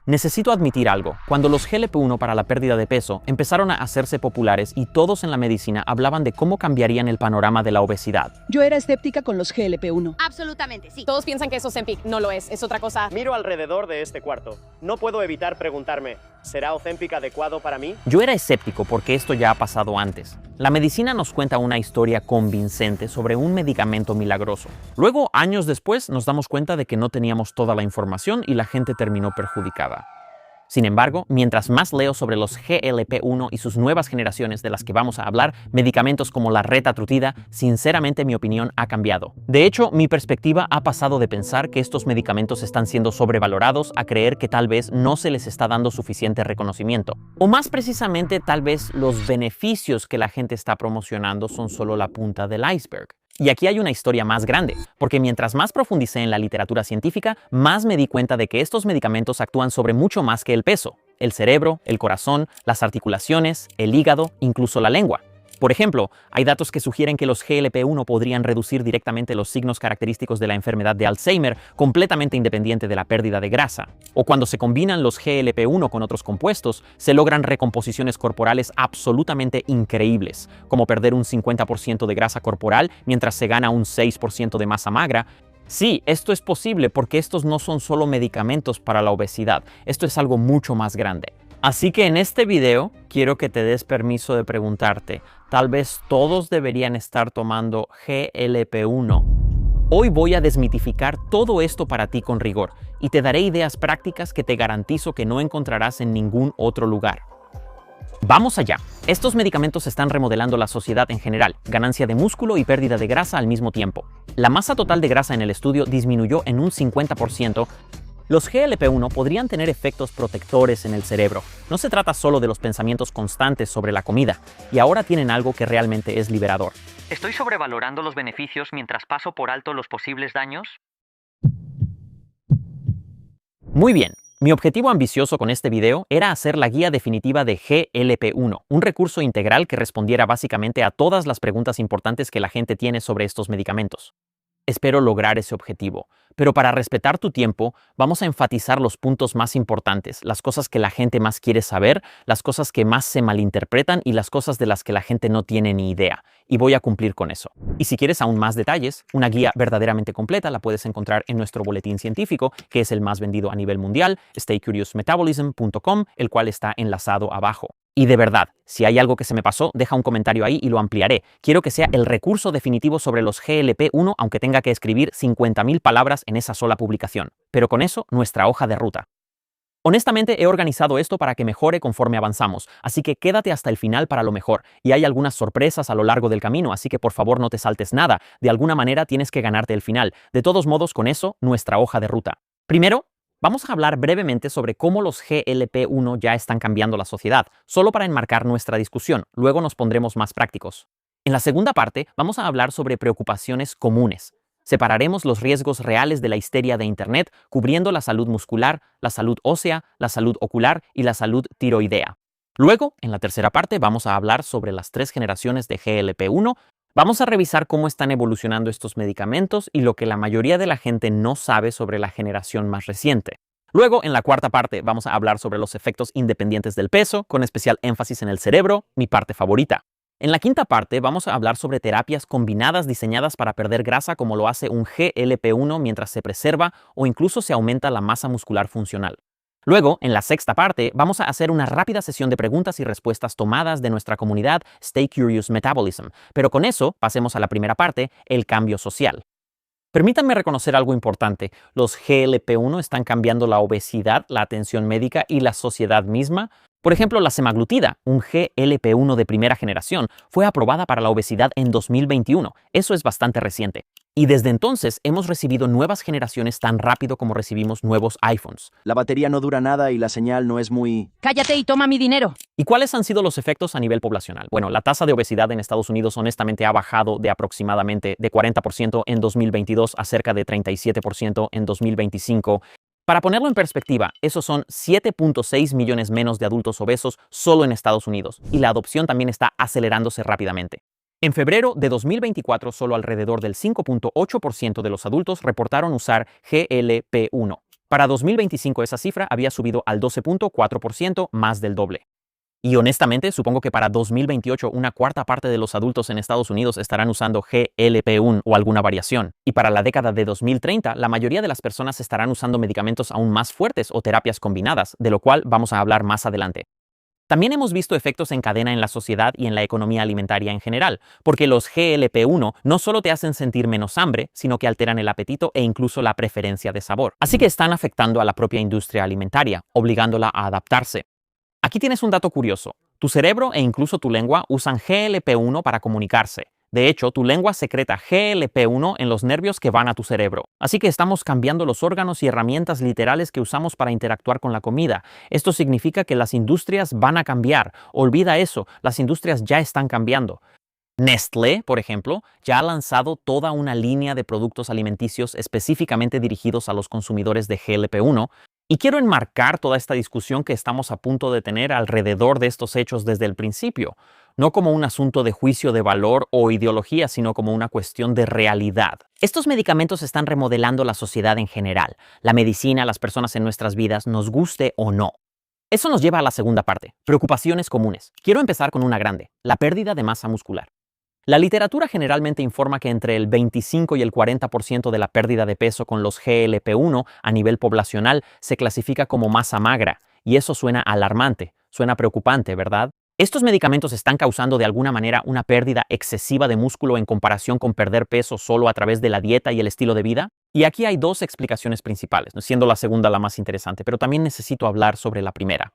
Necesito admitir algo, cuando los GLP-1 para la pérdida de peso empezaron a hacerse populares y todos en la medicina hablaban de cómo cambiarían el panorama de la obesidad. Yo era escéptica con los GLP-1. Absolutamente, sí. Todos piensan que es Ozempic, no lo es otra cosa. Miro alrededor de este cuarto. No puedo evitar preguntarme, ¿será Ozempic adecuado para mí? Yo era escéptico porque esto ya ha pasado antes. La medicina nos cuenta una historia convincente sobre un medicamento milagroso. Luego, años después, nos damos cuenta de que no teníamos toda la información y la gente terminó perjudicada. Sin embargo, mientras más leo sobre los GLP-1 y sus nuevas generaciones de las que vamos a hablar, medicamentos como la retatrutida, sinceramente mi opinión ha cambiado. De hecho, mi perspectiva ha pasado de pensar que estos medicamentos están siendo sobrevalorados a creer que tal vez no se les está dando suficiente reconocimiento. O más precisamente, tal vez los beneficios que la gente está promocionando son solo la punta del iceberg. Y aquí hay una historia más grande, porque mientras más profundicé en la literatura científica, más me di cuenta de que estos medicamentos actúan sobre mucho más que el peso: el cerebro, el corazón, las articulaciones, el hígado, incluso la lengua. Por ejemplo, hay datos que sugieren que los GLP-1 podrían reducir directamente los signos característicos de la enfermedad de Alzheimer, completamente independiente de la pérdida de grasa. O cuando se combinan los GLP-1 con otros compuestos, se logran recomposiciones corporales absolutamente increíbles, como perder un 50% de grasa corporal mientras se gana un 6% de masa magra. Sí, esto es posible porque estos no son solo medicamentos para la obesidad, esto es algo mucho más grande. Así que en este video quiero que te des permiso de preguntarte, ¿tal vez todos deberían estar tomando GLP-1? Hoy voy a desmitificar todo esto para ti con rigor y te daré ideas prácticas que te garantizo que no encontrarás en ningún otro lugar. Vamos allá. Estos medicamentos están remodelando la sociedad en general, ganancia de músculo y pérdida de grasa al mismo tiempo. La masa total de grasa en el estudio disminuyó en un 50%. Los GLP-1 podrían tener efectos protectores en el cerebro. No se trata solo de los pensamientos constantes sobre la comida, y ahora tienen algo que realmente es liberador. ¿Estoy sobrevalorando los beneficios mientras paso por alto los posibles daños? Muy bien. Mi objetivo ambicioso con este video era hacer la guía definitiva de GLP-1, un recurso integral que respondiera básicamente a todas las preguntas importantes que la gente tiene sobre estos medicamentos. Espero lograr ese objetivo, pero para respetar tu tiempo, vamos a enfatizar los puntos más importantes, las cosas que la gente más quiere saber, las cosas que más se malinterpretan y las cosas de las que la gente no tiene ni idea, y voy a cumplir con eso. Y si quieres aún más detalles, una guía verdaderamente completa la puedes encontrar en nuestro boletín científico, que es el más vendido a nivel mundial, staycuriousmetabolism.com, el cual está enlazado abajo. Y de verdad, si hay algo que se me pasó, deja un comentario ahí y lo ampliaré. Quiero que sea el recurso definitivo sobre los GLP-1, aunque tenga que escribir 50.000 palabras en esa sola publicación. Pero con eso, nuestra hoja de ruta. Honestamente, he organizado esto para que mejore conforme avanzamos, así que quédate hasta el final para lo mejor. Y hay algunas sorpresas a lo largo del camino, así que por favor no te saltes nada. De alguna manera tienes que ganarte el final. De todos modos, con eso, nuestra hoja de ruta. Primero, vamos a hablar brevemente sobre cómo los GLP-1 ya están cambiando la sociedad, solo para enmarcar nuestra discusión. Luego nos pondremos más prácticos. En la segunda parte, vamos a hablar sobre preocupaciones comunes. Separaremos los riesgos reales de la histeria de Internet, cubriendo la salud muscular, la salud ósea, la salud ocular y la salud tiroidea. Luego, en la tercera parte, vamos a hablar sobre las 3 generaciones de GLP-1. Vamos a revisar cómo están evolucionando estos medicamentos y lo que la mayoría de la gente no sabe sobre la generación más reciente. Luego, en la cuarta parte, vamos a hablar sobre los efectos independientes del peso, con especial énfasis en el cerebro, mi parte favorita. En la quinta parte, vamos a hablar sobre terapias combinadas diseñadas para perder grasa como lo hace un GLP-1 mientras se preserva o incluso se aumenta la masa muscular funcional. Luego, en la sexta parte, vamos a hacer una rápida sesión de preguntas y respuestas tomadas de nuestra comunidad Stay Curious Metabolism. Pero con eso, pasemos a la primera parte, el cambio social. Permítanme reconocer algo importante. Los GLP-1 están cambiando la obesidad, la atención médica y la sociedad misma. Por ejemplo, la semaglutida, un GLP-1 de primera generación, fue aprobada para la obesidad en 2021. Eso es bastante reciente. Y desde entonces hemos recibido nuevas generaciones tan rápido como recibimos nuevos iPhones. La batería no dura nada y la señal no es muy... ¡Cállate y toma mi dinero! ¿Y cuáles han sido los efectos a nivel poblacional? Bueno, la tasa de obesidad en Estados Unidos honestamente ha bajado de aproximadamente de 40% en 2022 a cerca de 37% en 2025. Para ponerlo en perspectiva, esos son 7.6 millones menos de adultos obesos solo en Estados Unidos, y la adopción también está acelerándose rápidamente. En febrero de 2024, solo alrededor del 5.8% de los adultos reportaron usar GLP-1. Para 2025 esa cifra había subido al 12.4%, más del doble. Y honestamente, supongo que para 2028 una cuarta parte de los adultos en Estados Unidos estarán usando GLP-1 o alguna variación. Y para la década de 2030, la mayoría de las personas estarán usando medicamentos aún más fuertes o terapias combinadas, de lo cual vamos a hablar más adelante. También hemos visto efectos en cadena en la sociedad y en la economía alimentaria en general, porque los GLP-1 no solo te hacen sentir menos hambre, sino que alteran el apetito e incluso la preferencia de sabor. Así que están afectando a la propia industria alimentaria, obligándola a adaptarse. Aquí tienes un dato curioso. Tu cerebro e incluso tu lengua usan GLP-1 para comunicarse. De hecho, tu lengua secreta GLP-1 en los nervios que van a tu cerebro. Así que estamos cambiando los órganos y herramientas literales que usamos para interactuar con la comida. Esto significa que las industrias van a cambiar. Olvida eso, las industrias ya están cambiando. Nestlé, por ejemplo, ya ha lanzado toda una línea de productos alimenticios específicamente dirigidos a los consumidores de GLP-1. Y quiero enmarcar toda esta discusión que estamos a punto de tener alrededor de estos hechos desde el principio, no como un asunto de juicio de valor o ideología, sino como una cuestión de realidad. Estos medicamentos están remodelando la sociedad en general, la medicina, las personas en nuestras vidas, nos guste o no. Eso nos lleva a la segunda parte, preocupaciones comunes. Quiero empezar con una grande, la pérdida de masa muscular. La literatura generalmente informa que entre el 25 y el 40% de la pérdida de peso con los GLP-1 a nivel poblacional se clasifica como masa magra, y eso suena alarmante, suena preocupante, ¿verdad? Estos medicamentos están causando de alguna manera una pérdida excesiva de músculo en comparación con perder peso solo a través de la dieta y el estilo de vida. Y aquí hay dos explicaciones principales, siendo la segunda la más interesante, pero también necesito hablar sobre la primera.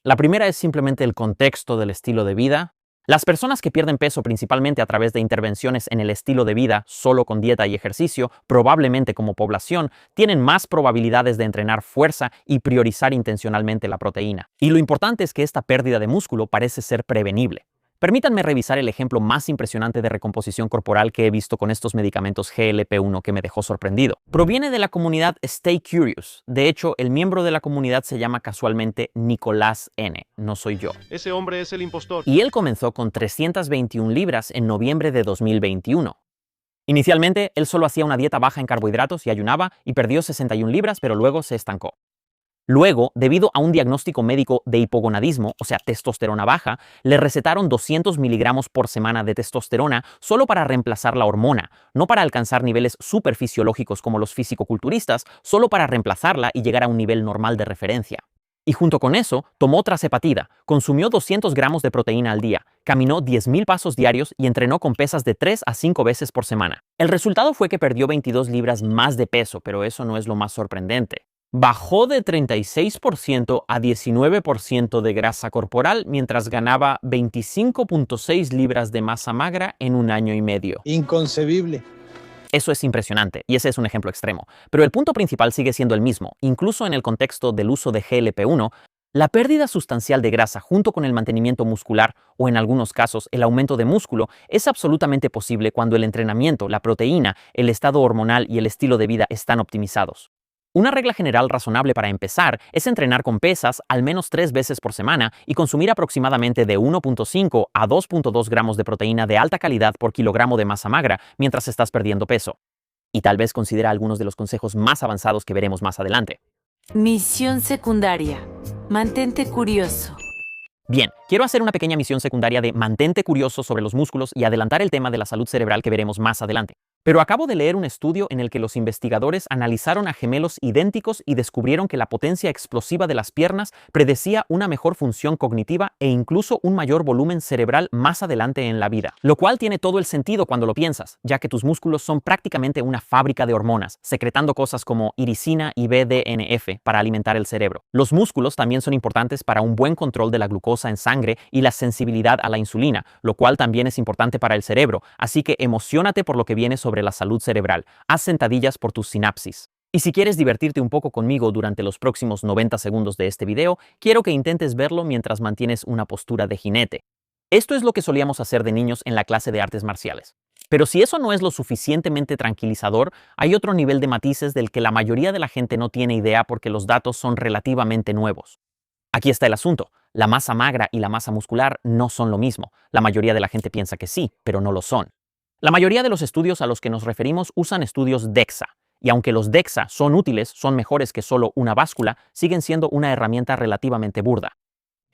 La primera es simplemente el contexto del estilo de vida. Las personas que pierden peso principalmente a través de intervenciones en el estilo de vida, solo con dieta y ejercicio, probablemente como población, tienen más probabilidades de entrenar fuerza y priorizar intencionalmente la proteína. Y lo importante es que esta pérdida de músculo parece ser prevenible. Permítanme revisar el ejemplo más impresionante de recomposición corporal que he visto con estos medicamentos GLP-1 que me dejó sorprendido. Proviene de la comunidad Stay Curious. De hecho, el miembro de la comunidad se llama casualmente Nicolás N. No soy yo. Ese hombre es el impostor. Y él comenzó con 321 libras en noviembre de 2021. Inicialmente, él solo hacía una dieta baja en carbohidratos y ayunaba y perdió 61 libras, pero luego se estancó. Luego, debido a un diagnóstico médico de hipogonadismo, o sea, testosterona baja, le recetaron 200 miligramos por semana de testosterona solo para reemplazar la hormona, no para alcanzar niveles superfisiológicos como los fisicoculturistas, solo para reemplazarla y llegar a un nivel normal de referencia. Y junto con eso, tomó trazepatida, consumió 200 gramos de proteína al día, caminó 10.000 pasos diarios y entrenó con pesas de 3 a 5 veces por semana. El resultado fue que perdió 22 libras más de peso, pero eso no es lo más sorprendente. Bajó de 36% a 19% de grasa corporal mientras ganaba 25.6 libras de masa magra en un año y medio. Inconcebible. Eso es impresionante, y ese es un ejemplo extremo. Pero el punto principal sigue siendo el mismo. Incluso en el contexto del uso de GLP-1, la pérdida sustancial de grasa junto con el mantenimiento muscular, o en algunos casos el aumento de músculo, es absolutamente posible cuando el entrenamiento, la proteína, el estado hormonal y el estilo de vida están optimizados. Una regla general razonable para empezar es entrenar con pesas al menos 3 veces por semana y consumir aproximadamente de 1.5 a 2.2 gramos de proteína de alta calidad por kilogramo de masa magra mientras estás perdiendo peso. Y tal vez considera algunos de los consejos más avanzados que veremos más adelante. Misión secundaria. Mantente curioso. Bien, quiero hacer una pequeña misión secundaria de mantente curioso sobre los músculos y adelantar el tema de la salud cerebral que veremos más adelante. Pero acabo de leer un estudio en el que los investigadores analizaron a gemelos idénticos y descubrieron que la potencia explosiva de las piernas predecía una mejor función cognitiva e incluso un mayor volumen cerebral más adelante en la vida. Lo cual tiene todo el sentido cuando lo piensas, ya que tus músculos son prácticamente una fábrica de hormonas, secretando cosas como iricina y BDNF para alimentar el cerebro. Los músculos también son importantes para un buen control de la glucosa en sangre y la sensibilidad a la insulina, lo cual también es importante para el cerebro, así que emociónate por lo que viene sobre la salud cerebral. Haz sentadillas por tus sinapsis. Y si quieres divertirte un poco conmigo durante los próximos 90 segundos de este video, quiero que intentes verlo mientras mantienes una postura de jinete. Esto es lo que solíamos hacer de niños en la clase de artes marciales. Pero si eso no es lo suficientemente tranquilizador, hay otro nivel de matices del que la mayoría de la gente no tiene idea porque los datos son relativamente nuevos. Aquí está el asunto. La masa magra y la masa muscular no son lo mismo. La mayoría de la gente piensa que sí, pero no lo son. La mayoría de los estudios a los que nos referimos usan estudios DEXA, Y aunque los DEXA son útiles, son mejores que solo una báscula, siguen siendo una herramienta relativamente burda.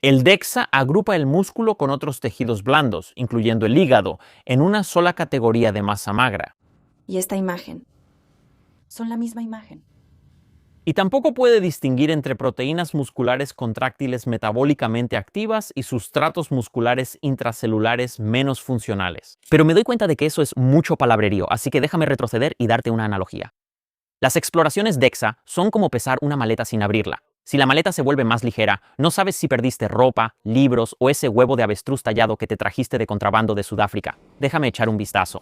El DEXA agrupa el músculo con otros tejidos blandos, incluyendo el hígado, en una sola categoría de masa magra. Y esta imagen. Son la misma imagen. Y tampoco puede distinguir entre proteínas musculares contráctiles metabólicamente activas y sustratos musculares intracelulares menos funcionales. Pero me doy cuenta de que eso es mucho palabrerío, así que déjame retroceder y darte una analogía. Las exploraciones DEXA son como pesar una maleta sin abrirla. Si la maleta se vuelve más ligera, no sabes si perdiste ropa, libros o ese huevo de avestruz tallado que te trajiste de contrabando de Sudáfrica. Déjame echar un vistazo.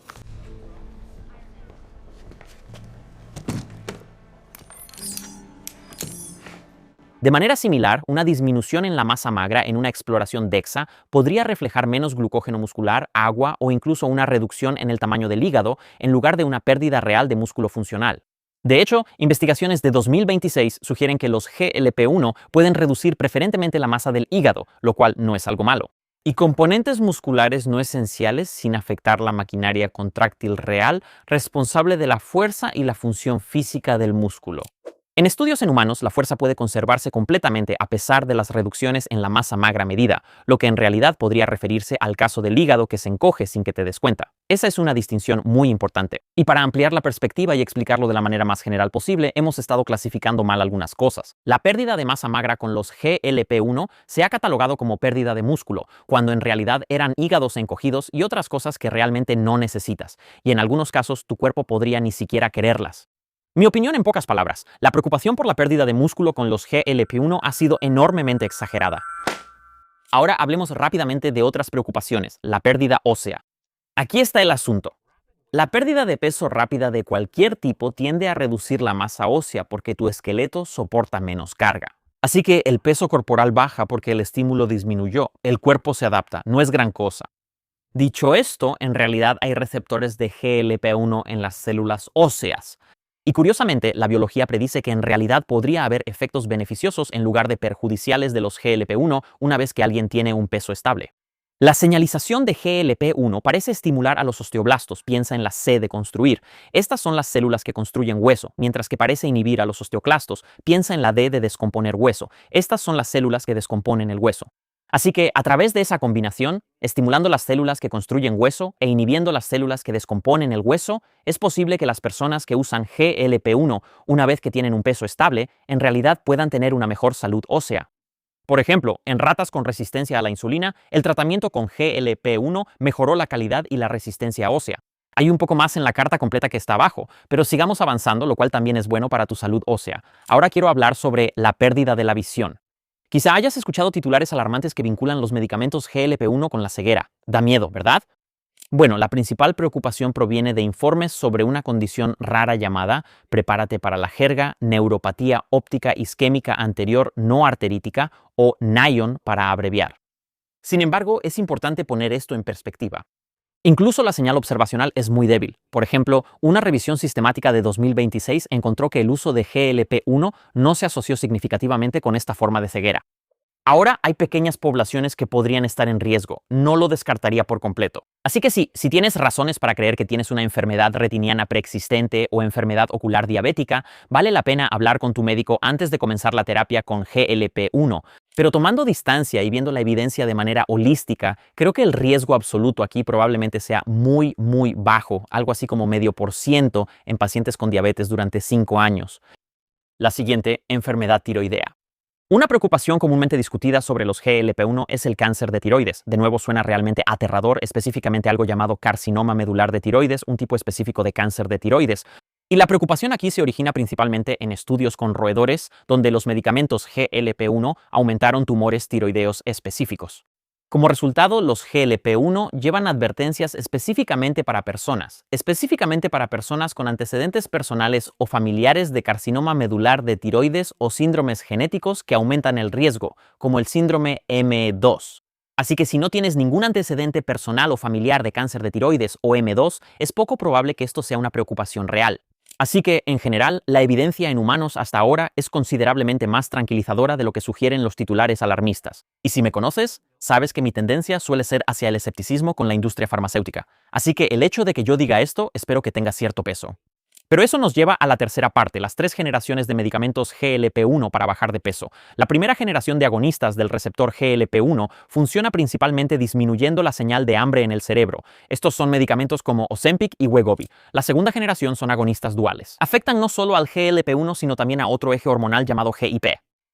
De manera similar, una disminución en la masa magra en una exploración DEXA podría reflejar menos glucógeno muscular, agua o incluso una reducción en el tamaño del hígado en lugar de una pérdida real de músculo funcional. De hecho, investigaciones de 2026 sugieren que los GLP-1 pueden reducir preferentemente la masa del hígado, lo cual no es algo malo. Y componentes musculares no esenciales sin afectar la maquinaria contráctil real responsable de la fuerza y la función física del músculo. En estudios en humanos, la fuerza puede conservarse completamente a pesar de las reducciones en la masa magra medida, lo que en realidad podría referirse al caso del hígado que se encoge sin que te des cuenta. Esa es una distinción muy importante. Y para ampliar la perspectiva y explicarlo de la manera más general posible, hemos estado clasificando mal algunas cosas. La pérdida de masa magra con los GLP-1 se ha catalogado como pérdida de músculo, cuando en realidad eran hígados encogidos y otras cosas que realmente no necesitas, y en algunos casos tu cuerpo podría ni siquiera quererlas. Mi opinión en pocas palabras, la preocupación por la pérdida de músculo con los GLP-1 ha sido enormemente exagerada. Ahora hablemos rápidamente de otras preocupaciones, la pérdida ósea. Aquí está el asunto. La pérdida de peso rápida de cualquier tipo tiende a reducir la masa ósea porque tu esqueleto soporta menos carga. Así que el peso corporal baja porque el estímulo disminuyó, el cuerpo se adapta, no es gran cosa. Dicho esto, en realidad hay receptores de GLP-1 en las células óseas. Y curiosamente, la biología predice que en realidad podría haber efectos beneficiosos en lugar de perjudiciales de los GLP-1 una vez que alguien tiene un peso estable. La señalización de GLP-1 parece estimular a los osteoblastos, piensa en la C de construir. Estas son las células que construyen hueso, mientras que parece inhibir a los osteoclastos, piensa en la D de descomponer hueso. Estas son las células que descomponen el hueso. Así que, a través de esa combinación, estimulando las células que construyen hueso e inhibiendo las células que descomponen el hueso, es posible que las personas que usan GLP-1 una vez que tienen un peso estable, en realidad puedan tener una mejor salud ósea. Por ejemplo, en ratas con resistencia a la insulina, el tratamiento con GLP-1 mejoró la calidad y la resistencia ósea. Hay un poco más en la carta completa que está abajo, pero sigamos avanzando, lo cual también es bueno para tu salud ósea. Ahora quiero hablar sobre la pérdida de la visión. Quizá hayas escuchado titulares alarmantes que vinculan los medicamentos GLP-1 con la ceguera. Da miedo, ¿verdad? Bueno, la principal preocupación proviene de informes sobre una condición rara llamada, prepárate para la jerga, neuropatía óptica isquémica anterior no arterítica o NION para abreviar. Sin embargo, es importante poner esto en perspectiva. Incluso la señal observacional es muy débil. Por ejemplo, una revisión sistemática de 2026 encontró que el uso de GLP-1 no se asoció significativamente con esta forma de ceguera. Ahora hay pequeñas poblaciones que podrían estar en riesgo, no lo descartaría por completo. Así que sí, si tienes razones para creer que tienes una enfermedad retiniana preexistente o enfermedad ocular diabética, vale la pena hablar con tu médico antes de comenzar la terapia con GLP-1. Pero tomando distancia y viendo la evidencia de manera holística, creo que el riesgo absoluto aquí probablemente sea muy bajo, algo así como 0,5% en pacientes con diabetes durante 5 años. La siguiente, enfermedad tiroidea. Una preocupación comúnmente discutida sobre los GLP-1 es el cáncer de tiroides. De nuevo suena realmente aterrador, específicamente algo llamado carcinoma medular de tiroides, un tipo específico de cáncer de tiroides. Y la preocupación aquí se origina principalmente en estudios con roedores, donde los medicamentos GLP-1 aumentaron tumores tiroideos específicos. Como resultado, los GLP-1 llevan advertencias específicamente para personas con antecedentes personales o familiares de carcinoma medular de tiroides o síndromes genéticos que aumentan el riesgo, como el síndrome M2. Así que si no tienes ningún antecedente personal o familiar de cáncer de tiroides o M2, es poco probable que esto sea una preocupación real. Así que, en general, la evidencia en humanos hasta ahora es considerablemente más tranquilizadora de lo que sugieren los titulares alarmistas. Y si me conoces, sabes que mi tendencia suele ser hacia el escepticismo con la industria farmacéutica. Así que el hecho de que yo diga esto, espero que tenga cierto peso. Pero eso nos lleva a la tercera parte, las 3 generaciones de medicamentos GLP-1 para bajar de peso. La primera generación de agonistas del receptor GLP-1 funciona principalmente disminuyendo la señal de hambre en el cerebro. Estos son medicamentos como Ozempic y Wegovy. La segunda generación son agonistas duales. Afectan no solo al GLP-1, sino también a otro eje hormonal llamado GIP.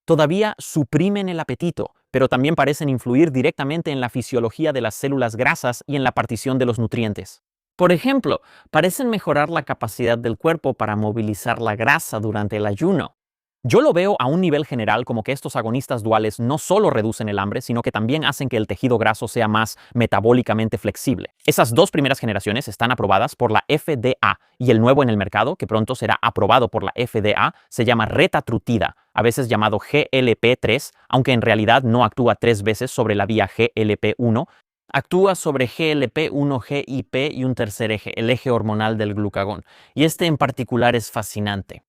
Todavía suprimen el apetito, pero también parecen influir directamente en la fisiología de las células grasas y en la partición de los nutrientes. Por ejemplo, parecen mejorar la capacidad del cuerpo para movilizar la grasa durante el ayuno. Yo lo veo a un nivel general como que estos agonistas duales no solo reducen el hambre, sino que también hacen que el tejido graso sea más metabólicamente flexible. Esas 2 primeras generaciones están aprobadas por la FDA y el nuevo en el mercado, que pronto será aprobado por la FDA, se llama retatrutida, a veces llamado GLP-3, aunque en realidad no actúa 3 veces sobre la vía GLP-1, actúa sobre GLP-1, GIP y un tercer eje, el eje hormonal del glucagón. Y este en particular es fascinante.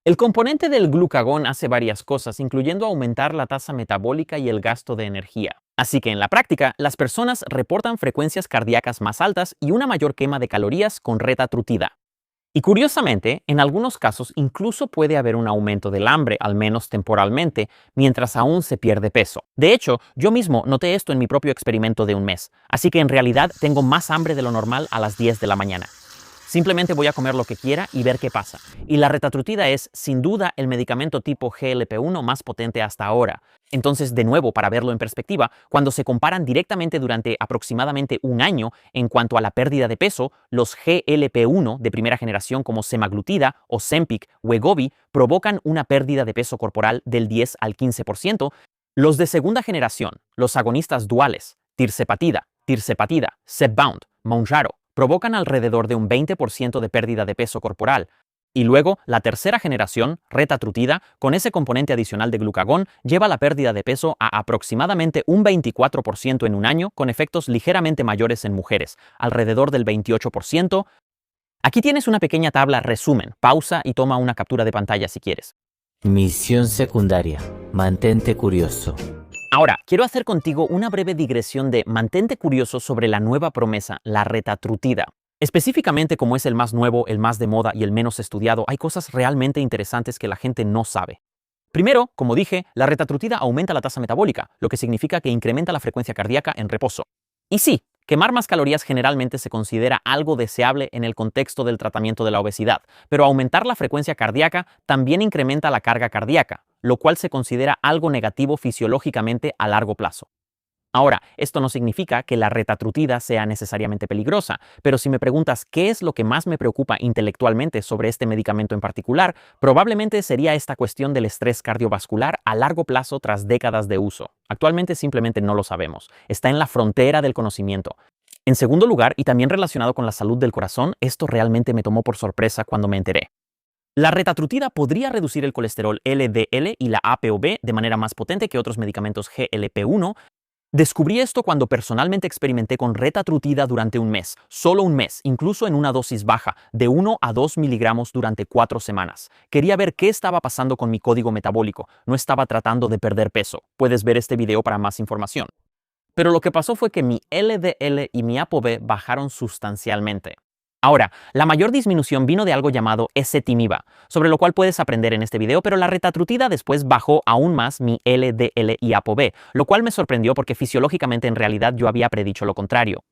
El componente del glucagón hace varias cosas, incluyendo aumentar la tasa metabólica y el gasto de energía. Así que en la práctica, las personas reportan frecuencias cardíacas más altas y una mayor quema de calorías con retatrutida. Y curiosamente, en algunos casos incluso puede haber un aumento del hambre, al menos temporalmente, mientras aún se pierde peso. De hecho, yo mismo noté esto en mi propio experimento de un mes, así que en realidad tengo más hambre de lo normal a las 10 de la mañana. Simplemente voy a comer lo que quiera y ver qué pasa. Y la retatrutida es, sin duda, el medicamento tipo GLP-1 más potente hasta ahora. Entonces, de nuevo, para verlo en perspectiva, cuando se comparan directamente durante aproximadamente un año en cuanto a la pérdida de peso, los GLP-1 de primera generación como semaglutida, Ozempic, Wegovy provocan una pérdida de peso corporal del 10 al 15%. Los de segunda generación, los agonistas duales, tirzepatida, Zepbound, Mounjaro, provocan alrededor de un 20% de pérdida de peso corporal. Y luego, la tercera generación, retatrutida, con ese componente adicional de glucagón, lleva la pérdida de peso a aproximadamente un 24% en un año, con efectos ligeramente mayores en mujeres, alrededor del 28%. Aquí tienes una pequeña tabla resumen. Pausa y toma una captura de pantalla si quieres. Misión secundaria. Mantente curioso. Ahora, quiero hacer contigo una breve digresión de mantente curioso sobre la nueva promesa, la retatrutida. Específicamente, como es el más nuevo, el más de moda y el menos estudiado, hay cosas realmente interesantes que la gente no sabe. Primero, como dije, la retatrutida aumenta la tasa metabólica, lo que significa que incrementa la frecuencia cardíaca en reposo. Y sí, quemar más calorías generalmente se considera algo deseable en el contexto del tratamiento de la obesidad, pero aumentar la frecuencia cardíaca también incrementa la carga cardíaca, lo cual se considera algo negativo fisiológicamente a largo plazo. Ahora, esto no significa que la retatrutida sea necesariamente peligrosa, pero si me preguntas qué es lo que más me preocupa intelectualmente sobre este medicamento en particular, probablemente sería esta cuestión del estrés cardiovascular a largo plazo tras décadas de uso. Actualmente simplemente no lo sabemos. Está en la frontera del conocimiento. En segundo lugar, y también relacionado con la salud del corazón, esto realmente me tomó por sorpresa cuando me enteré. La retatrutida podría reducir el colesterol LDL y la ApoB de manera más potente que otros medicamentos GLP-1. Descubrí esto cuando personalmente experimenté con retatrutida durante un mes, solo un mes, incluso en una dosis baja, de 1 a 2 miligramos durante 4 semanas. Quería ver qué estaba pasando con mi código metabólico, no estaba tratando de perder peso. Puedes ver este video para más información. Pero lo que pasó fue que mi LDL y mi ApoB bajaron sustancialmente. Ahora, la mayor disminución vino de algo llamado ezetimiba, sobre lo cual puedes aprender en este video, pero la retatrutida después bajó aún más mi LDL y ApoB, lo cual me sorprendió porque fisiológicamente en realidad yo había predicho lo contrario.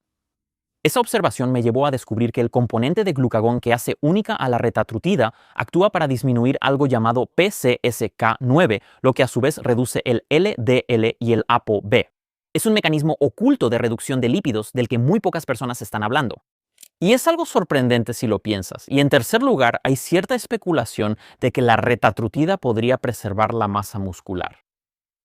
Esa observación me llevó a descubrir que el componente de glucagón que hace única a la retatrutida actúa para disminuir algo llamado PCSK9, lo que a su vez reduce el LDL y el ApoB. Es un mecanismo oculto de reducción de lípidos del que muy pocas personas están hablando. Y es algo sorprendente si lo piensas. Y en tercer lugar, hay cierta especulación de que la retatrutida podría preservar la masa muscular.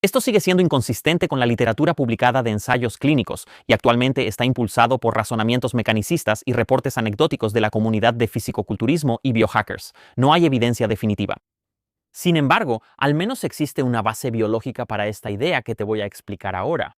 Esto sigue siendo inconsistente con la literatura publicada de ensayos clínicos y actualmente está impulsado por razonamientos mecanicistas y reportes anecdóticos de la comunidad de fisicoculturismo y biohackers. No hay evidencia definitiva. Sin embargo, al menos existe una base biológica para esta idea que te voy a explicar ahora.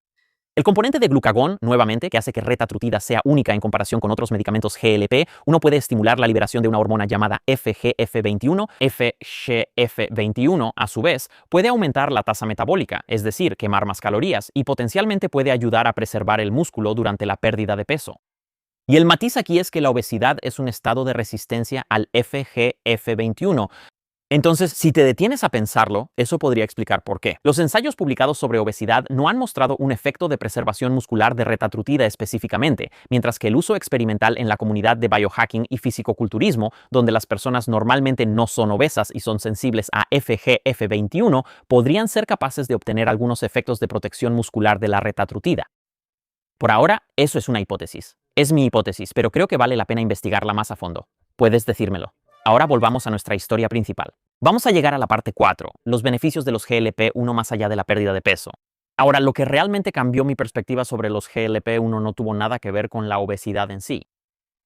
El componente de glucagón, nuevamente, que hace que retatrutida sea única en comparación con otros medicamentos GLP, uno puede estimular la liberación de una hormona llamada FGF21. FGF21, a su vez, puede aumentar la tasa metabólica, es decir, quemar más calorías, y potencialmente puede ayudar a preservar el músculo durante la pérdida de peso. Y el matiz aquí es que la obesidad es un estado de resistencia al FGF21. Entonces, si te detienes a pensarlo, eso podría explicar por qué. Los ensayos publicados sobre obesidad no han mostrado un efecto de preservación muscular de retatrutida específicamente, mientras que el uso experimental en la comunidad de biohacking y fisicoculturismo, donde las personas normalmente no son obesas y son sensibles a FGF21, podrían ser capaces de obtener algunos efectos de protección muscular de la retatrutida. Por ahora, eso es una hipótesis. Es mi hipótesis, pero creo que vale la pena investigarla más a fondo. Puedes decírmelo. Ahora volvamos a nuestra historia principal. Vamos a llegar a la parte 4, los beneficios de los GLP-1 más allá de la pérdida de peso. Ahora, lo que realmente cambió mi perspectiva sobre los GLP-1 no tuvo nada que ver con la obesidad en sí.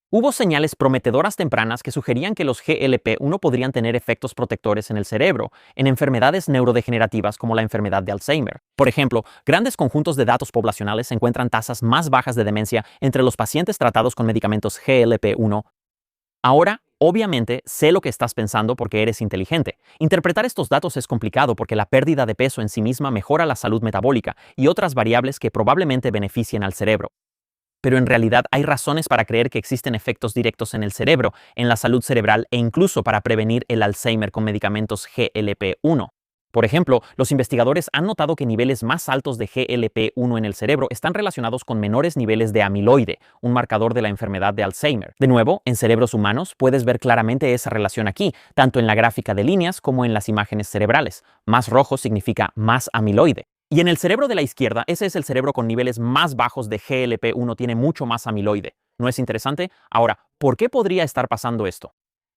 Hubo señales prometedoras tempranas que sugerían que los GLP-1 podrían tener efectos protectores en el cerebro, en enfermedades neurodegenerativas como la enfermedad de Alzheimer. Por ejemplo, grandes conjuntos de datos poblacionales encuentran tasas más bajas de demencia entre los pacientes tratados con medicamentos GLP-1. Ahora, obviamente, sé lo que estás pensando porque eres inteligente. Interpretar estos datos es complicado porque la pérdida de peso en sí misma mejora la salud metabólica y otras variables que probablemente beneficien al cerebro. Pero en realidad hay razones para creer que existen efectos directos en el cerebro, en la salud cerebral e incluso para prevenir el Alzheimer con medicamentos GLP-1. Por ejemplo, los investigadores han notado que niveles más altos de GLP-1 en el cerebro están relacionados con menores niveles de amiloide, un marcador de la enfermedad de Alzheimer. De nuevo, en cerebros humanos puedes ver claramente esa relación aquí, tanto en la gráfica de líneas como en las imágenes cerebrales. Más rojo significa más amiloide. Y en el cerebro de la izquierda, ese es el cerebro con niveles más bajos de GLP-1, tiene mucho más amiloide. ¿No es interesante? Ahora, ¿por qué podría estar pasando esto?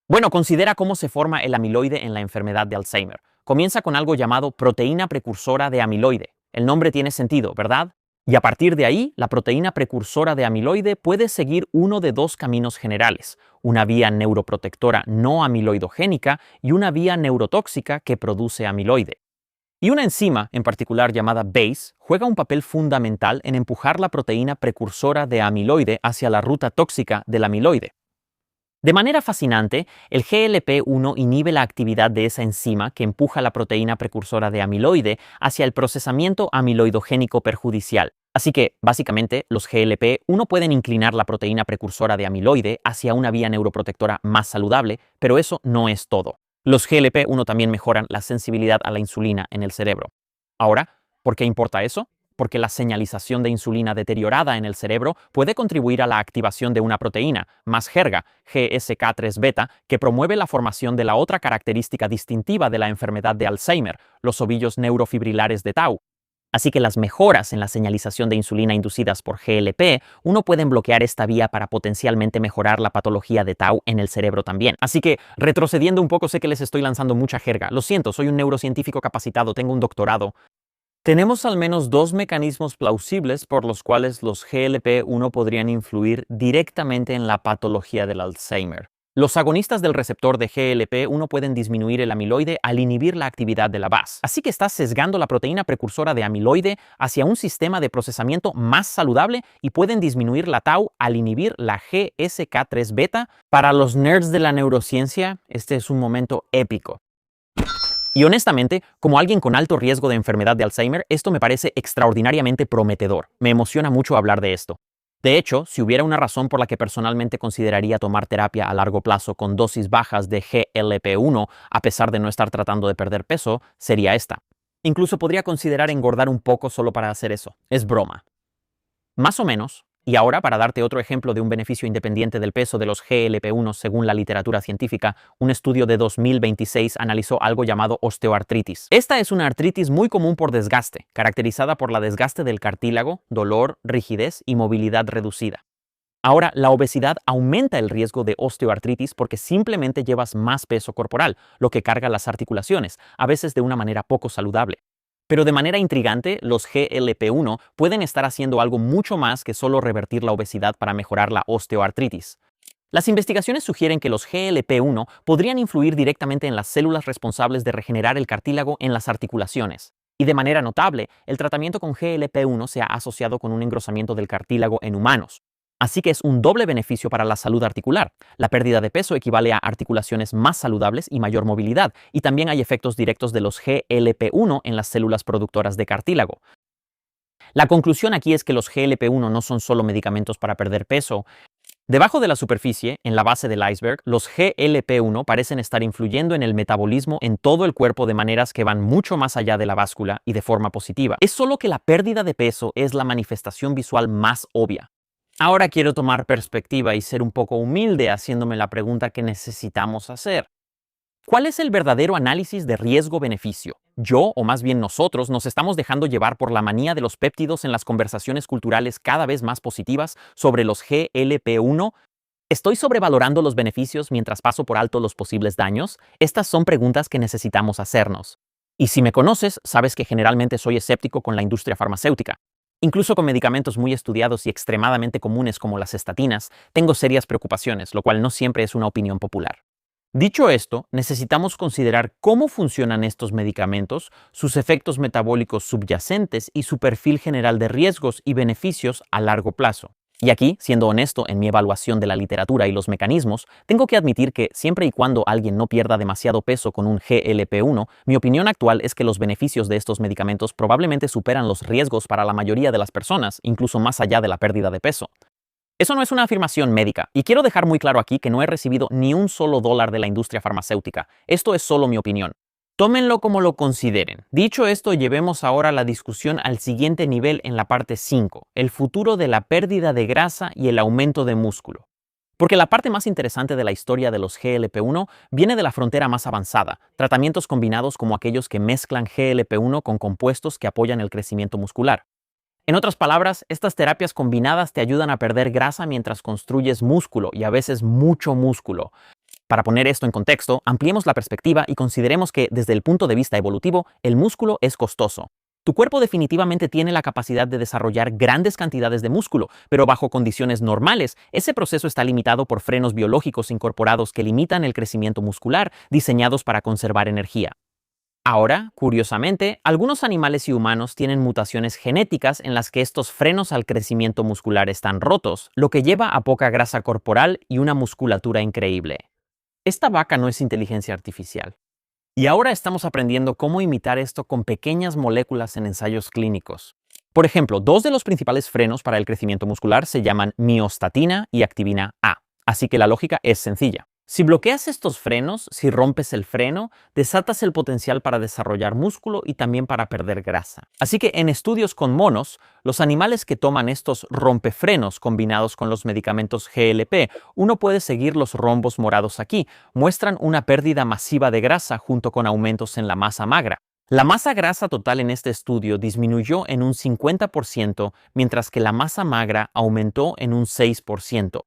Bueno, considera cómo se forma el amiloide en la enfermedad de Alzheimer. Comienza con algo llamado proteína precursora de amiloide. El nombre tiene sentido, ¿verdad? Y a partir de ahí, la proteína precursora de amiloide puede seguir uno de dos caminos generales, una vía neuroprotectora no amiloidogénica y una vía neurotóxica que produce amiloide. Y una enzima, en particular llamada BACE, juega un papel fundamental en empujar la proteína precursora de amiloide hacia la ruta tóxica del amiloide. De manera fascinante, el GLP-1 inhibe la actividad de esa enzima que empuja la proteína precursora de amiloide hacia el procesamiento amiloidogénico perjudicial. Así que, básicamente, los GLP-1 pueden inclinar la proteína precursora de amiloide hacia una vía neuroprotectora más saludable, pero eso no es todo. Los GLP-1 también mejoran la sensibilidad a la insulina en el cerebro. Ahora, ¿por qué importa eso? Porque la señalización de insulina deteriorada en el cerebro puede contribuir a la activación de una proteína, más jerga, GSK3-beta, que promueve la formación de la otra característica distintiva de la enfermedad de Alzheimer, los ovillos neurofibrilares de Tau. Así que las mejoras en la señalización de insulina inducidas por GLP-1 pueden bloquear esta vía para potencialmente mejorar la patología de Tau en el cerebro también. Así que, retrocediendo un poco, sé que les estoy lanzando mucha jerga. Lo siento, soy un neurocientífico capacitado, tengo un doctorado. Tenemos al menos dos mecanismos plausibles por los cuales los GLP-1 podrían influir directamente en la patología del Alzheimer. Los agonistas del receptor de GLP-1 pueden disminuir el amiloide al inhibir la actividad de la BACE. Así que estás sesgando la proteína precursora de amiloide hacia un sistema de procesamiento más saludable y pueden disminuir la Tau al inhibir la GSK3-beta. Para los nerds de la neurociencia, este es un momento épico. Y honestamente, como alguien con alto riesgo de enfermedad de Alzheimer, esto me parece extraordinariamente prometedor. Me emociona mucho hablar de esto. De hecho, si hubiera una razón por la que personalmente consideraría tomar terapia a largo plazo con dosis bajas de GLP-1 a pesar de no estar tratando de perder peso, sería esta. Incluso podría considerar engordar un poco solo para hacer eso. Es broma. Más o menos. Y ahora, para darte otro ejemplo de un beneficio independiente del peso de los GLP-1 según la literatura científica, un estudio de 2026 analizó algo llamado osteoartritis. Esta es una artritis muy común por desgaste, caracterizada por la desgaste del cartílago, dolor, rigidez y movilidad reducida. Ahora, la obesidad aumenta el riesgo de osteoartritis porque simplemente llevas más peso corporal, lo que carga las articulaciones, a veces de una manera poco saludable. Pero de manera intrigante, los GLP-1 pueden estar haciendo algo mucho más que solo revertir la obesidad para mejorar la osteoartritis. Las investigaciones sugieren que los GLP-1 podrían influir directamente en las células responsables de regenerar el cartílago en las articulaciones. Y de manera notable, el tratamiento con GLP-1 se ha asociado con un engrosamiento del cartílago en humanos. Así que es un doble beneficio para la salud articular. La pérdida de peso equivale a articulaciones más saludables y mayor movilidad, y también hay efectos directos de los GLP-1 en las células productoras de cartílago. La conclusión aquí es que los GLP-1 no son solo medicamentos para perder peso, Debajo de la superficie, en la base del iceberg, los GLP-1 parecen estar influyendo en el metabolismo en todo el cuerpo de maneras que van mucho más allá de la báscula y de forma positiva. Es solo que la pérdida de peso es la manifestación visual más obvia. Ahora quiero tomar perspectiva y ser un poco humilde haciéndome la pregunta que necesitamos hacer. ¿Cuál es el verdadero análisis de riesgo-beneficio? Yo, o más bien nosotros, nos estamos dejando llevar por la manía de los péptidos en las conversaciones culturales cada vez más positivas sobre los GLP-1. ¿Estoy sobrevalorando los beneficios mientras paso por alto los posibles daños? Estas son preguntas que necesitamos hacernos. Y si me conoces, sabes que generalmente soy escéptico con la industria farmacéutica. Incluso con medicamentos muy estudiados y extremadamente comunes como las estatinas, tengo serias preocupaciones, lo cual no siempre es una opinión popular. Dicho esto, necesitamos considerar cómo funcionan estos medicamentos, sus efectos metabólicos subyacentes y su perfil general de riesgos y beneficios a largo plazo. Y aquí, siendo honesto en mi evaluación de la literatura y los mecanismos, tengo que admitir que siempre y cuando alguien no pierda demasiado peso con un GLP-1, mi opinión actual es que los beneficios de estos medicamentos probablemente superan los riesgos para la mayoría de las personas, incluso más allá de la pérdida de peso. Eso no es una afirmación médica, y quiero dejar muy claro aquí que no he recibido ni un solo dólar de la industria farmacéutica. Esto es solo mi opinión. Tómenlo como lo consideren. Dicho esto, llevemos ahora la discusión al siguiente nivel en la parte 5, el futuro de la pérdida de grasa y el aumento de músculo. Porque la parte más interesante de la historia de los GLP-1 viene de la frontera más avanzada, tratamientos combinados como aquellos que mezclan GLP-1 con compuestos que apoyan el crecimiento muscular. En otras palabras, estas terapias combinadas te ayudan a perder grasa mientras construyes músculo y a veces mucho músculo. Para poner esto en contexto, ampliemos la perspectiva y consideremos que, desde el punto de vista evolutivo, el músculo es costoso. Tu cuerpo definitivamente tiene la capacidad de desarrollar grandes cantidades de músculo, pero bajo condiciones normales, ese proceso está limitado por frenos biológicos incorporados que limitan el crecimiento muscular, diseñados para conservar energía. Ahora, curiosamente, algunos animales y humanos tienen mutaciones genéticas en las que estos frenos al crecimiento muscular están rotos, lo que lleva a poca grasa corporal y una musculatura increíble. Esta vaca no es inteligencia artificial. Y ahora estamos aprendiendo cómo imitar esto con pequeñas moléculas en ensayos clínicos. Por ejemplo, dos de los principales frenos para el crecimiento muscular se llaman miostatina y activina A. Así que la lógica es sencilla. Si bloqueas estos frenos, si rompes el freno, desatas el potencial para desarrollar músculo y también para perder grasa. Así que en estudios con monos, los animales que toman estos rompefrenos combinados con los medicamentos GLP, uno puede seguir los rombos morados aquí, muestran una pérdida masiva de grasa junto con aumentos en la masa magra. La masa grasa total en este estudio disminuyó en un 50%, mientras que la masa magra aumentó en un 6%.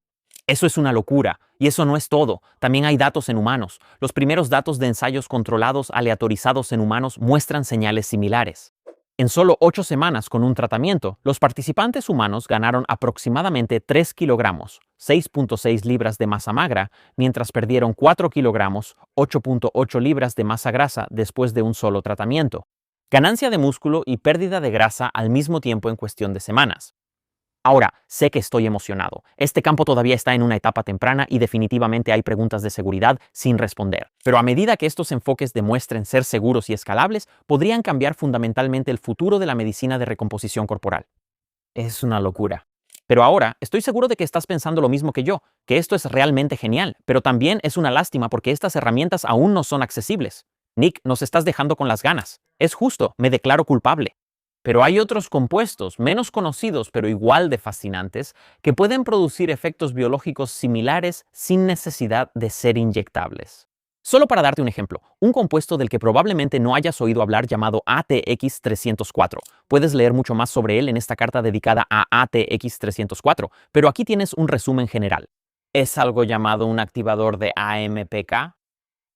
Eso es una locura. Y eso no es todo. También hay datos en humanos. Los primeros datos de ensayos controlados aleatorizados en humanos muestran señales similares. En solo 8 semanas con un tratamiento, los participantes humanos ganaron aproximadamente 3 kilogramos, 6.6 libras de masa magra, mientras perdieron 4 kilogramos, 8.8 libras de masa grasa después de un solo tratamiento. Ganancia de músculo y pérdida de grasa al mismo tiempo en cuestión de semanas. Ahora, sé que estoy emocionado. Este campo todavía está en una etapa temprana y definitivamente hay preguntas de seguridad sin responder. Pero a medida que estos enfoques demuestren ser seguros y escalables, podrían cambiar fundamentalmente el futuro de la medicina de recomposición corporal. Es una locura. Pero ahora, estoy seguro de que estás pensando lo mismo que yo, que esto es realmente genial, pero también es una lástima porque estas herramientas aún no son accesibles. Nick, nos estás dejando con las ganas. Es justo, me declaro culpable. Pero hay otros compuestos, menos conocidos pero igual de fascinantes, que pueden producir efectos biológicos similares sin necesidad de ser inyectables. Solo para darte un ejemplo, un compuesto del que probablemente no hayas oído hablar llamado ATX304. Puedes leer mucho más sobre él en esta carta dedicada a ATX304, pero aquí tienes un resumen general. ¿Es algo llamado un activador de AMPK?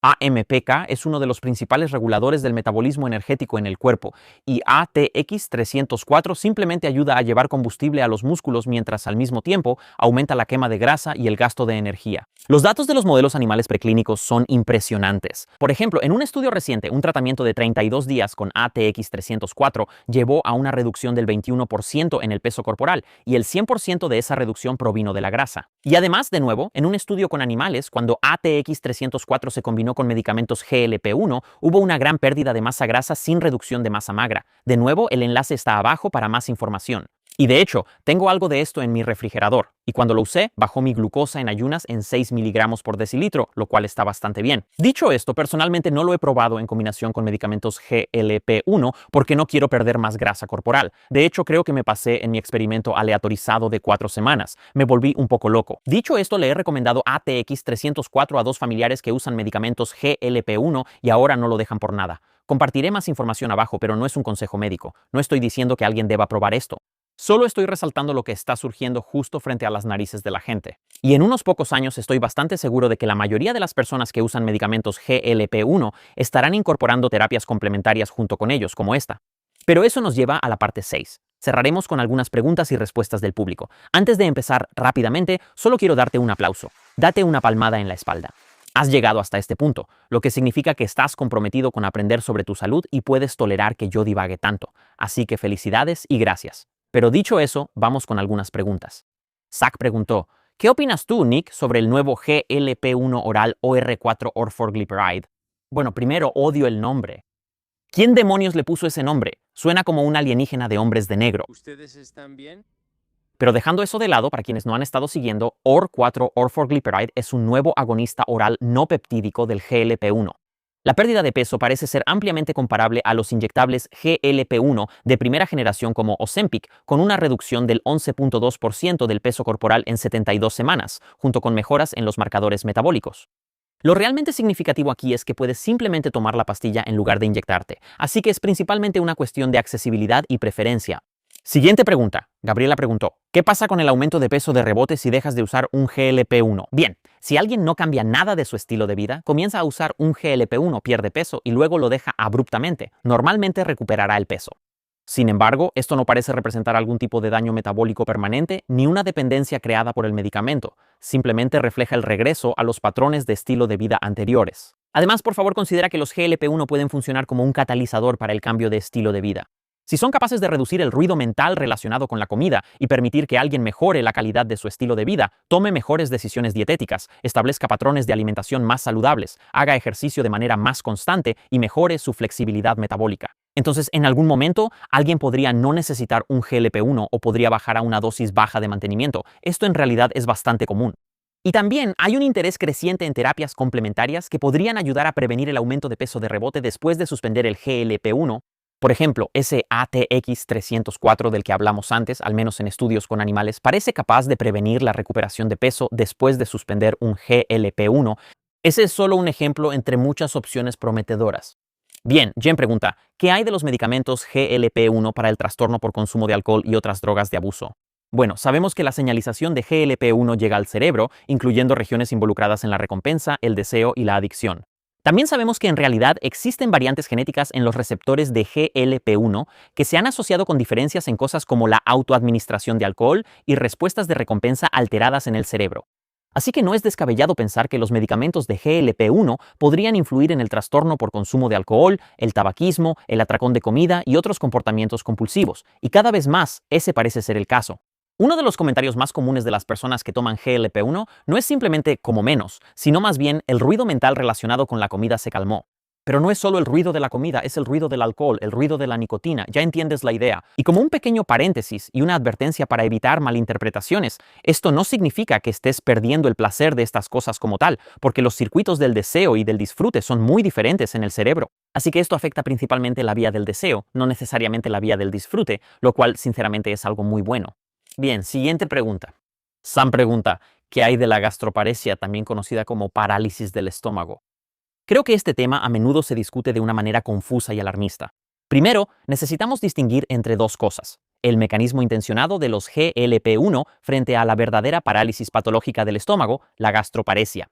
AMPK es uno de los principales reguladores del metabolismo energético en el cuerpo y ATX304 simplemente ayuda a llevar combustible a los músculos mientras al mismo tiempo aumenta la quema de grasa y el gasto de energía. Los datos de los modelos animales preclínicos son impresionantes. Por ejemplo, en un estudio reciente, un tratamiento de 32 días con ATX304 llevó a una reducción del 21% en el peso corporal y el 100% de esa reducción provino de la grasa. Y además, de nuevo, en un estudio con animales, cuando ATX304 se combinó con medicamentos GLP-1, hubo una gran pérdida de masa grasa sin reducción de masa magra. De nuevo, el enlace está abajo para más información. Y de hecho, tengo algo de esto en mi refrigerador, y cuando lo usé, bajó mi glucosa en ayunas en 6 miligramos por decilitro, lo cual está bastante bien. Dicho esto, personalmente no lo he probado en combinación con medicamentos GLP-1 porque no quiero perder más grasa corporal. De hecho, creo que me pasé en mi experimento aleatorizado de 4 semanas. Me volví un poco loco. Dicho esto, le he recomendado ATX 304 a 2 familiares que usan medicamentos GLP-1 y ahora no lo dejan por nada. Compartiré más información abajo, pero no es un consejo médico. No estoy diciendo que alguien deba probar esto. Solo estoy resaltando lo que está surgiendo justo frente a las narices de la gente. Y en unos pocos años estoy bastante seguro de que la mayoría de las personas que usan medicamentos GLP-1 estarán incorporando terapias complementarias junto con ellos, como esta. Pero eso nos lleva a la parte 6. Cerraremos con algunas preguntas y respuestas del público. Antes de empezar rápidamente, solo quiero darte un aplauso. Date una palmada en la espalda. Has llegado hasta este punto, lo que significa que estás comprometido con aprender sobre tu salud y puedes tolerar que yo divague tanto. Así que felicidades y gracias. Pero dicho eso, vamos con algunas preguntas. Zach preguntó, ¿qué opinas tú, Nick, sobre el nuevo GLP-1 oral OR4 Orforglipperide? Bueno, primero odio el nombre. ¿Quién demonios le puso ese nombre? Suena como un alienígena de hombres de negro. ¿Ustedes están bien? Pero dejando eso de lado, para quienes no han estado siguiendo, OR4 Orforglipperide es un nuevo agonista oral no peptídico del GLP-1. La pérdida de peso parece ser ampliamente comparable a los inyectables GLP-1 de primera generación como Ozempic, con una reducción del 11.2% del peso corporal en 72 semanas, junto con mejoras en los marcadores metabólicos. Lo realmente significativo aquí es que puedes simplemente tomar la pastilla en lugar de inyectarte, así que es principalmente una cuestión de accesibilidad y preferencia. Siguiente pregunta. Gabriela preguntó, ¿qué pasa con el aumento de peso de rebote si dejas de usar un GLP-1? Bien, si alguien no cambia nada de su estilo de vida, comienza a usar un GLP-1, pierde peso y luego lo deja abruptamente, normalmente recuperará el peso. Sin embargo, esto no parece representar algún tipo de daño metabólico permanente ni una dependencia creada por el medicamento, simplemente refleja el regreso a los patrones de estilo de vida anteriores. Además, por favor, considera que los GLP-1 pueden funcionar como un catalizador para el cambio de estilo de vida. Si son capaces de reducir el ruido mental relacionado con la comida y permitir que alguien mejore la calidad de su estilo de vida, tome mejores decisiones dietéticas, establezca patrones de alimentación más saludables, haga ejercicio de manera más constante y mejore su flexibilidad metabólica. Entonces, en algún momento, alguien podría no necesitar un GLP-1 o podría bajar a una dosis baja de mantenimiento. Esto en realidad es bastante común. Y también hay un interés creciente en terapias complementarias que podrían ayudar a prevenir el aumento de peso de rebote después de suspender el GLP-1. Por ejemplo, ese ATX 304 del que hablamos antes, al menos en estudios con animales, parece capaz de prevenir la recuperación de peso después de suspender un GLP-1. Ese es solo un ejemplo entre muchas opciones prometedoras. Bien, Jen pregunta, ¿qué hay de los medicamentos GLP-1 para el trastorno por consumo de alcohol y otras drogas de abuso? Bueno, sabemos que la señalización de GLP-1 llega al cerebro, incluyendo regiones involucradas en la recompensa, el deseo y la adicción. También sabemos que en realidad existen variantes genéticas en los receptores de GLP-1 que se han asociado con diferencias en cosas como la autoadministración de alcohol y respuestas de recompensa alteradas en el cerebro. Así que no es descabellado pensar que los medicamentos de GLP-1 podrían influir en el trastorno por consumo de alcohol, el tabaquismo, el atracón de comida y otros comportamientos compulsivos, y cada vez más ese parece ser el caso. Uno de los comentarios más comunes de las personas que toman GLP-1 no es simplemente como menos, sino más bien el ruido mental relacionado con la comida se calmó. Pero no es solo el ruido de la comida, es el ruido del alcohol, el ruido de la nicotina, ya entiendes la idea. Y como un pequeño paréntesis y una advertencia para evitar malinterpretaciones, esto no significa que estés perdiendo el placer de estas cosas como tal, porque los circuitos del deseo y del disfrute son muy diferentes en el cerebro. Así que esto afecta principalmente la vía del deseo, no necesariamente la vía del disfrute, lo cual sinceramente es algo muy bueno. Bien, siguiente pregunta. Sam pregunta, ¿qué hay de la gastroparesia, también conocida como parálisis del estómago? Creo que este tema a menudo se discute de una manera confusa y alarmista. Primero, necesitamos distinguir entre dos cosas: el mecanismo intencionado de los GLP-1 frente a la verdadera parálisis patológica del estómago, la gastroparesia.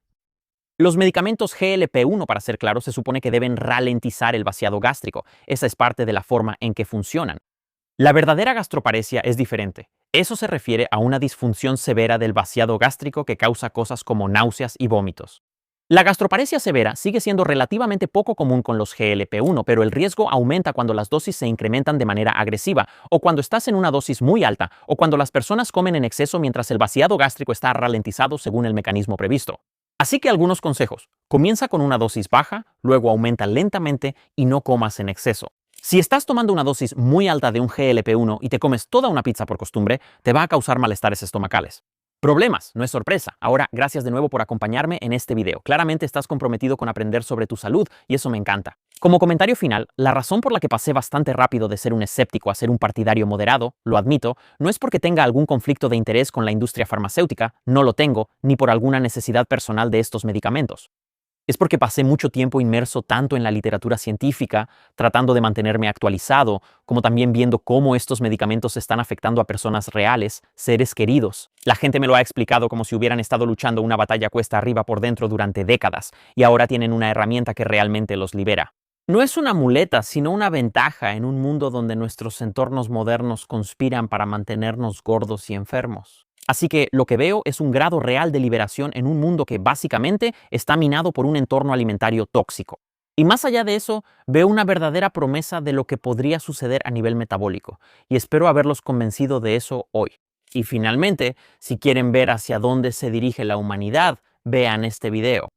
Los medicamentos GLP-1, para ser claros, se supone que deben ralentizar el vaciado gástrico. Esa es parte de la forma en que funcionan. La verdadera gastroparesia es diferente. Eso se refiere a una disfunción severa del vaciado gástrico que causa cosas como náuseas y vómitos. La gastroparesia severa sigue siendo relativamente poco común con los GLP-1, pero el riesgo aumenta cuando las dosis se incrementan de manera agresiva, o cuando estás en una dosis muy alta, o cuando las personas comen en exceso mientras el vaciado gástrico está ralentizado según el mecanismo previsto. Así que algunos consejos: comienza con una dosis baja, luego aumenta lentamente y no comas en exceso. Si estás tomando una dosis muy alta de un GLP-1 y te comes toda una pizza por costumbre, te va a causar malestares estomacales. Problemas, no es sorpresa. Ahora, gracias de nuevo por acompañarme en este video. Claramente estás comprometido con aprender sobre tu salud y eso me encanta. Como comentario final, la razón por la que pasé bastante rápido de ser un escéptico a ser un partidario moderado, lo admito, no es porque tenga algún conflicto de interés con la industria farmacéutica, no lo tengo, ni por alguna necesidad personal de estos medicamentos. Es porque pasé mucho tiempo inmerso tanto en la literatura científica, tratando de mantenerme actualizado, como también viendo cómo estos medicamentos están afectando a personas reales, seres queridos. La gente me lo ha explicado como si hubieran estado luchando una batalla cuesta arriba por dentro durante décadas, y ahora tienen una herramienta que realmente los libera. No es una muleta, sino una ventaja en un mundo donde nuestros entornos modernos conspiran para mantenernos gordos y enfermos. Así que lo que veo es un grado real de liberación en un mundo que básicamente está minado por un entorno alimentario tóxico. Y más allá de eso, veo una verdadera promesa de lo que podría suceder a nivel metabólico, y espero haberlos convencido de eso hoy. Y finalmente, si quieren ver hacia dónde se dirige la humanidad, vean este video.